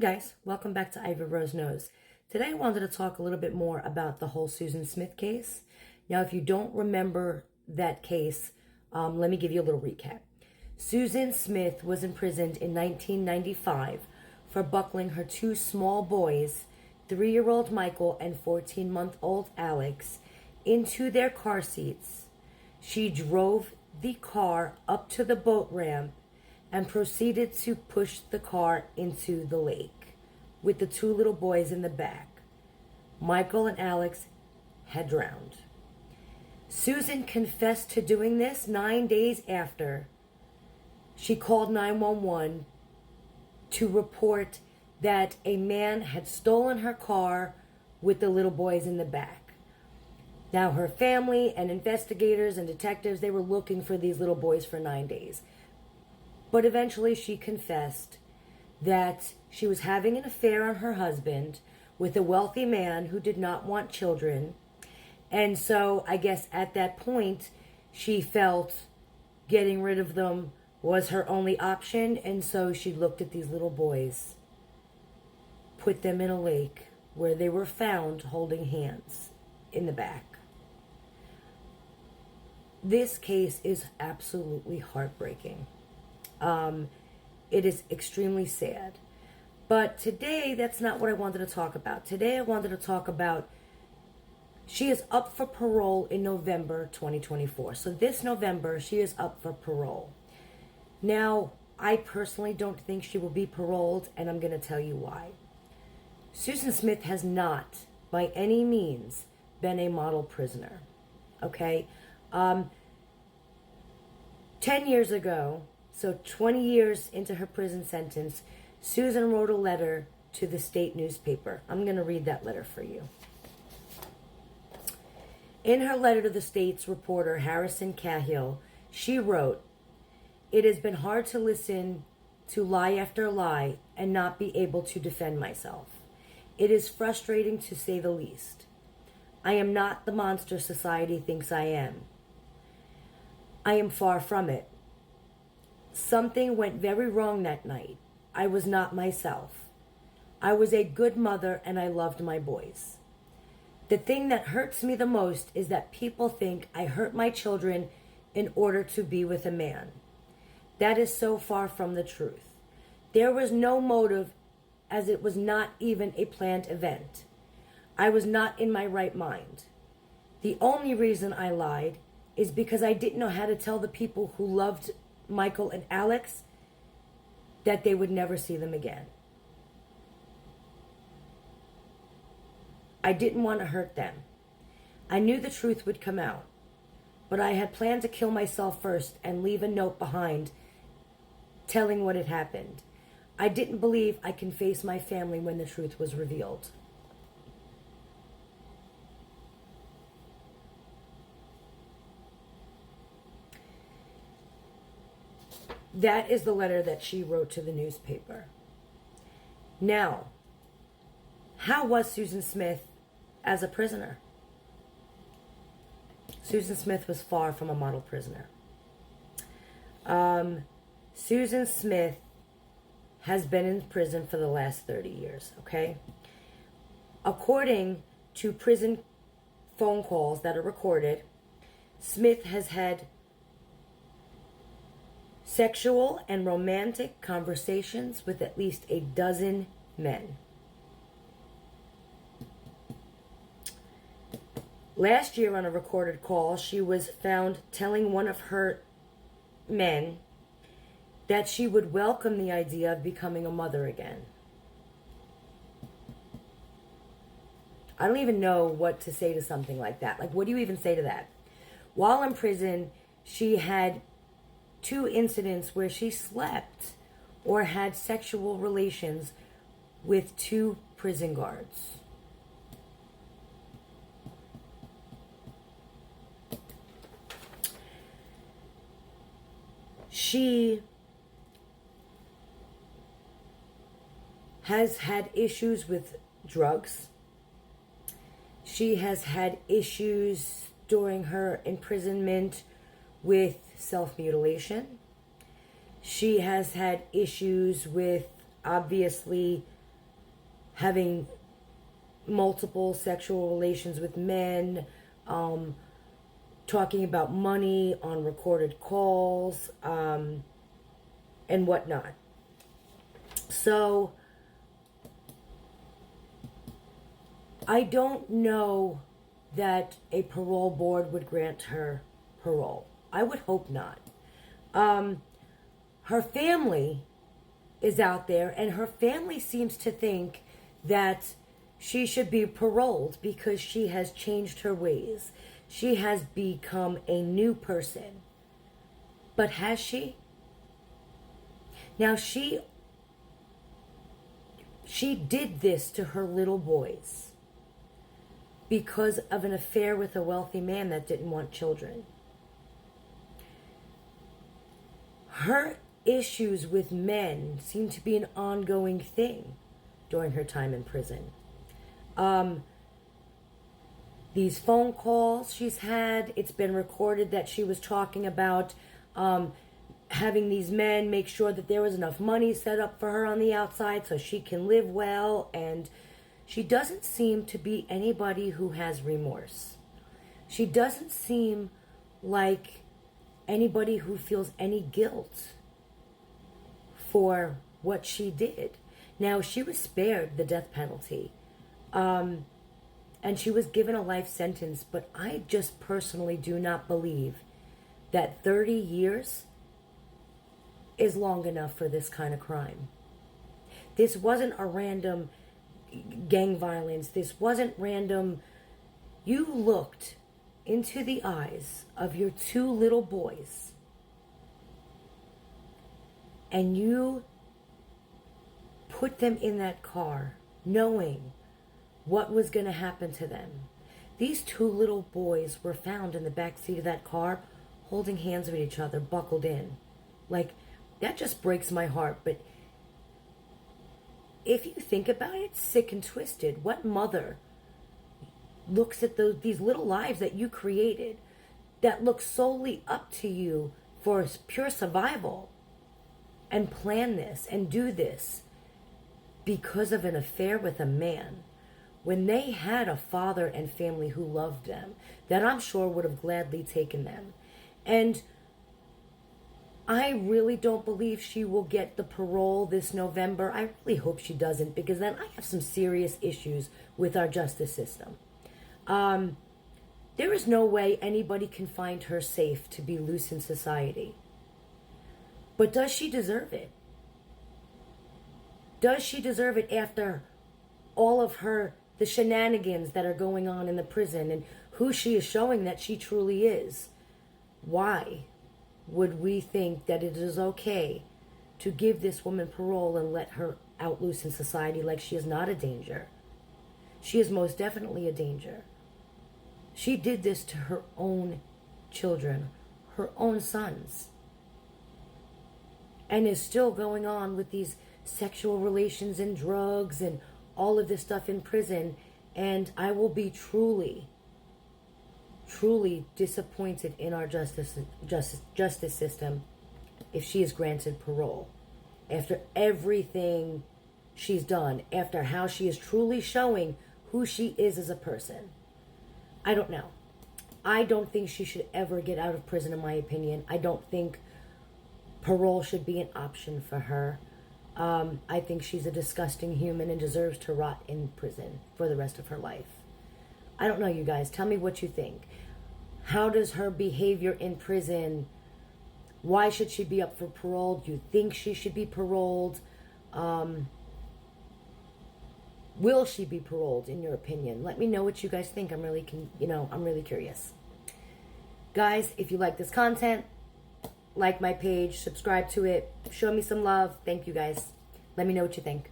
Hey guys, welcome back to Ivy Rose Knows. Today I wanted to talk a little bit more about the whole Susan Smith case. Now, if you don't remember that case, let me give you a little recap. Susan Smith was imprisoned in 1995 for buckling her two small boys, 3-year-old Michael and 14-month-old Alex, into their car seats. She drove the car up to the boat ramp and proceeded to push the car into the lake with the two little boys in the back. Michael and Alex had drowned. Susan confessed to doing this 9 days after. She called 911 to report that a man had stolen her car with the little boys in the back. Now, her family and investigators and detectives, they were looking for these little boys for 9 days. But eventually she confessed that she was having an affair on her husband with a wealthy man who did not want children. And so I guess at that point she felt getting rid of them was her only option. And so she looked at these little boys, put them in a lake where they were found holding hands in the back. This case is absolutely heartbreaking. It is extremely sad. But today, that's not what I wanted to talk about. Today, I wanted to talk about she is up for parole in November 2024. So this November, she is up for parole. Now, I personally don't think she will be paroled, and I'm going to tell you why. Susan Smith has not, by any means, been a model prisoner. Okay? 10 years ago, so 20 years into her prison sentence, Susan wrote a letter to the state newspaper. I'm going to read that letter for you. In her letter to the state's reporter, Harrison Cahill, she wrote, "It has been hard to listen to lie after lie and not be able to defend myself. It is frustrating to say the least. I am not the monster society thinks I am. I am far from it. Something went very wrong that night. I was not myself. I was a good mother and I loved my boys. The thing that hurts me the most is that people think I hurt my children in order to be with a man. That is so far from the truth. There was no motive, as it was not even a planned event. I was not in my right mind. The only reason I lied is because I didn't know how to tell the people who loved Michael and Alex that they would never see them again. I didn't want to hurt them. I knew the truth would come out, but I had planned to kill myself first and leave a note behind telling what had happened. I didn't believe I can face my family when the truth was revealed." That is the letter that she wrote to the newspaper. Now, how was Susan Smith as a prisoner? Susan Smith was far from a model prisoner. Susan Smith has been in prison for the last 30 years, okay? According to prison phone calls that are recorded, Smith has had sexual and romantic conversations with at least a dozen men. Last year on a recorded call, she was found telling one of her men that she would welcome the idea of becoming a mother again. I don't even know what to say to something like that. Like, what do you even say to that? While in prison, she had 2 incidents where she slept or had sexual relations with 2 prison guards. She has had issues with drugs. She has had issues during her imprisonment with self-mutilation. She has had issues with, obviously, having multiple sexual relations with men, talking about money on recorded calls, and whatnot. So, I don't know that a parole board would grant her parole. I would hope not. Her family is out there, and her family seems to think that she should be paroled because she has changed her ways. She has become a new person. But has she? Now, she did this to her little boys because of an affair with a wealthy man that didn't want children. Her issues with men seem to be an ongoing thing during her time in prison. These phone calls she's had, it's been recorded that she was talking about having these men make sure that there was enough money set up for her on the outside so she can live well, and she doesn't seem to be anybody who has remorse. She doesn't seem like anybody who feels any guilt for what she did. Now, she was spared the death penalty, and she was given a life sentence, but I just personally do not believe that 30 years is long enough for this kind of crime. This wasn't a random gang violence. This wasn't random. You looked into the eyes of your two little boys, and you put them in that car knowing what was going to happen to them. These two little boys were found in the back seat of that car holding hands with each other, buckled in. Like, that just breaks my heart. But if you think about it, it's sick and twisted. What mother looks at these little lives that you created that look solely up to you for pure survival and plan this and do this because of an affair with a man, when they had a father and family who loved them, that I'm sure would have gladly taken them? And I really don't believe she will get the parole this November. I really hope she doesn't, because then I have some serious issues with our justice system. There is no way anybody can find her safe to be loose in society. But does she deserve it? Does she deserve it after all of the shenanigans that are going on in the prison and who she is showing that she truly is? Why would we think that it is okay to give this woman parole and let her out loose in society like she is not a danger? She is most definitely a danger. She did this to her own children, her own sons, and is still going on with these sexual relations and drugs and all of this stuff in prison. And I will be truly disappointed in our justice system if she is granted parole after everything she's done, after how she is truly showing who she is as a person. I don't know. I don't think she should ever get out of prison, in my opinion. I don't think parole should be an option for her. I think she's a disgusting human and deserves to rot in prison for the rest of her life. I don't know, you guys. Tell me what you think. How does her behavior in prison, why should she be up for parole? Do you think she should be paroled? Will she be paroled, in your opinion? Let me know what you guys think. I'm really curious. Guys, if you like this content, like my page, subscribe to it, show me some love. Thank you, guys. Let me know what you think.